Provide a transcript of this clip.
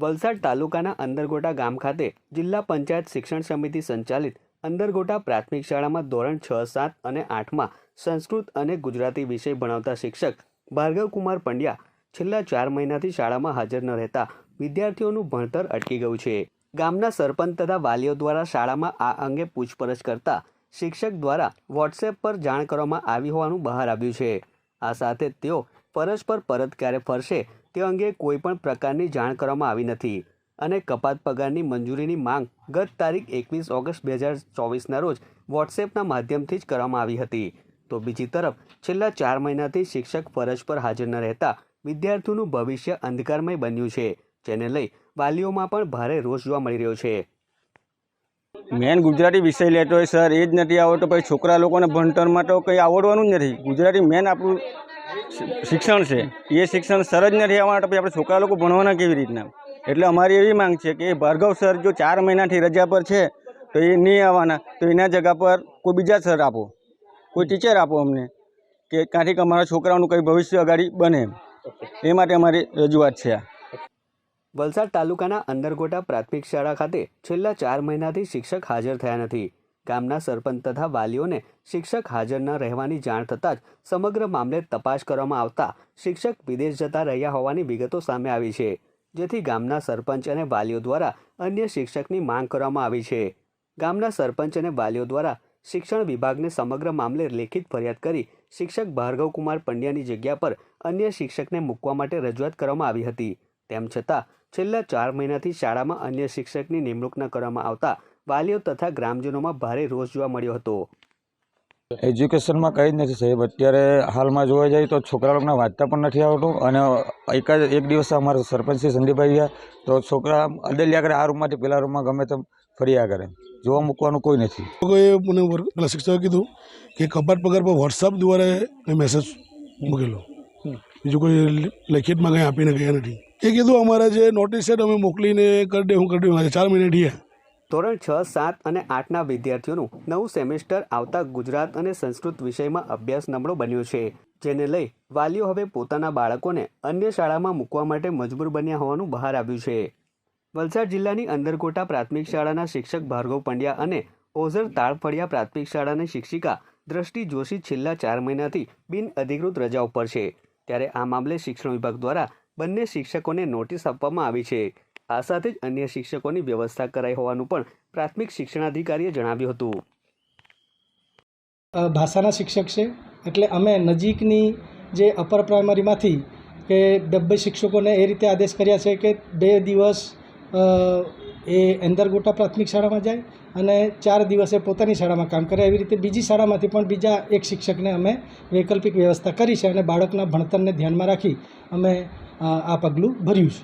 વલસાડ તાલુકાના અંદરગોટા ગામ ખાતે જિલ્લા પંચાયત શિક્ષણ સમિતિ સંચાલિત અંદરગોટા પ્રાથમિક શાળામાં ધોરણ 6, 7 અને 8માં સંસ્કૃત અને ગુજરાતી વિષય ભણાવતા શિક્ષક ભાર્ગવકુમાર પંડ્યા છેલ્લા 4 મહિનાથી શાળામાં હાજર ન રહેતા વિદ્યાર્થીઓનું ભણતર અટકી ગયું છે। ગામના સરપંચ તથા વાલીઓ દ્વારા શાળામાં આ અંગે પૂછપરછ કરતા શિક્ષક દ્વારા વોટ્સએપ પર જાણ કરવામાં આવી હોવાનું બહાર આવ્યું છે। આ સાથે તેઓ ફરજ પર પરત ક્યારે ફરશે તે અંગે કોઈ પણ પ્રકારની જાણ કરવામાં આવી નથી અને કપાત પગારની મંજૂરીની માંગ ગત તારીખ 21 ઓગસ્ટ 2024ના રોજ વોટ્સએપના માધ્યમથી જ કરવામાં આવી હતી। તો બીજી તરફ છેલ્લા 4 મહિનાથી શિક્ષક ફરજ પર હાજર ન રહેતા વિદ્યાર્થીઓનું ભવિષ્ય અંધકારમય બન્યું છે, જેને લઈ વાલીઓમાં પણ ભારે રોષ જોવા મળી રહ્યો છે। મેન ગુજરાતી વિષય લેતો હોય સર, એ જ નથી આવડતો, પછી છોકરા લોકોને ભણતરમાં તો કંઈ આવડવાનું જ નથી। ગુજરાતી મેન આપણું શિક્ષણ છે, એ શિક્ષણ સર જ નથી આવવાના, પછી આપણે છોકરા લોકો ભણવાના કેવી રીતના? એટલે અમારી એવી માંગ છે કે ભાર્ગવ સર જો 4 મહિનાથી રજા પર છે તો એ નહીં આવવાના, તો એના જગ્યા પર કોઈ બીજા સર આપો, કોઈ ટીચર આપો અમને, કે કાંથી અમારા છોકરાઓનું કંઈ ભવિષ્ય અગાડી બને, એ માટે અમારી રજૂઆત છે। વલસાડ તાલુકાના અંદરગોટા પ્રાથમિક શાળા ખાતે છેલ્લા 4 મહિનાથી શિક્ષક હાજર થયા નથી। ગામના સરપંચ તથા વાલીઓને શિક્ષક હાજર ન રહેવાની જાણ થતાં જ સમગ્ર મામલે તપાસ કરવામાં આવતા શિક્ષક વિદેશ જતા રહ્યા હોવાની વિગતો સામે આવી છે, જેથી ગામના સરપંચ અને વાલીઓ દ્વારા અન્ય શિક્ષકની માંગ કરવામાં આવી છે। ગામના સરપંચ અને વાલીઓ દ્વારા શિક્ષણ વિભાગને સમગ્ર મામલે લેખિત ફરિયાદ કરી શિક્ષક ભાર્ગવકુમાર પંડ્યાની જગ્યા પર અન્ય શિક્ષકને મૂકવા માટે રજૂઆત કરવામાં આવી હતી। તેમ છતાં છેલ્લા 4 મહિનાથી શાળામાં અન્ય શિક્ષકની નિમણૂક ન કરવામાં આવતા વાલીઓ તથા ગ્રામજનોમાં ભારે રોષ જોવા મળ્યો હતો। એજ્યુકેશનમાં કંઈ જ નથી સાહેબ, અત્યારે હાલમાં જોવા જઈએ તો છોકરા લોકોને વાંચતા પણ નથી આવડતું, અને એક દિવસ અમારા સરપંચ શ્રી સંદીપભાઈ ગયા તો છોકરા અડલ્યા કરે, આ રૂમમાંથી પેલા રૂમમાં ગમે તેમ ફર્યા કરે, જોવા મૂકવાનું કોઈ નથી। મને પેલા શિક્ષકે કીધું કે કપાત પગાર પર વોટ્સઅપ દ્વારા મેસેજ મૂકેલો, બીજું કોઈ લેખિતમાં કંઈ આપીને ગયા નથી। એ કીધું અમારા જે નોટિસ છે તમે મોકલીને કરી દે, હું કરી દઉં। 4 મહિના થયા। ધોરણ 6, 7 અને 8ના વિદ્યાર્થીઓનું નવું સેમેસ્ટર આવતા ગુજરાત અને સંસ્કૃત વિષયમાં અભ્યાસ નબળો બન્યો છે, જેને લઈ વાલીઓ હવે પોતાના બાળકોને અન્ય શાળામાં મૂકવા માટે મજબૂર બન્યા હોવાનું બહાર આવ્યું છે। વલસાડ જિલ્લાની અંદરકોટા પ્રાથમિક શાળાના શિક્ષક ભાર્ગવ પંડ્યા અને ઓઝર તાળફળિયા પ્રાથમિક શાળાની શિક્ષિકા દ્રષ્ટિ જોશી છેલ્લા 4 મહિનાથી બિનઅધિકૃત રજા ઉપર છે, ત્યારે આ મામલે શિક્ષણ વિભાગ દ્વારા બંને શિક્ષકોને નોટિસ આપવામાં આવી છે। આ સાથે જ અન્ય શિક્ષકોની વ્યવસ્થા કરાઈ હોવાનું પણ પ્રાથમિક શિક્ષણાધિકારીએ જણાવ્યું હતું। ભાષાના શિક્ષક છે, એટલે અમે નજીકની જે અપર પ્રાઇમરીમાંથી કે 2 શિક્ષકોને એ રીતે આદેશ કર્યા છે કે 2 દિવસ એ અંદરગોટા પ્રાથમિક શાળામાં જાય અને 4 દિવસે પોતાની શાળામાં કામ કરે। એવી રીતે બીજી શાળામાંથી પણ બીજા એક શિક્ષકને અમે વૈકલ્પિક વ્યવસ્થા કરી છે અને બાળકના ભણતરને ધ્યાનમાં રાખી અમે આ પગલું ભર્યું છે।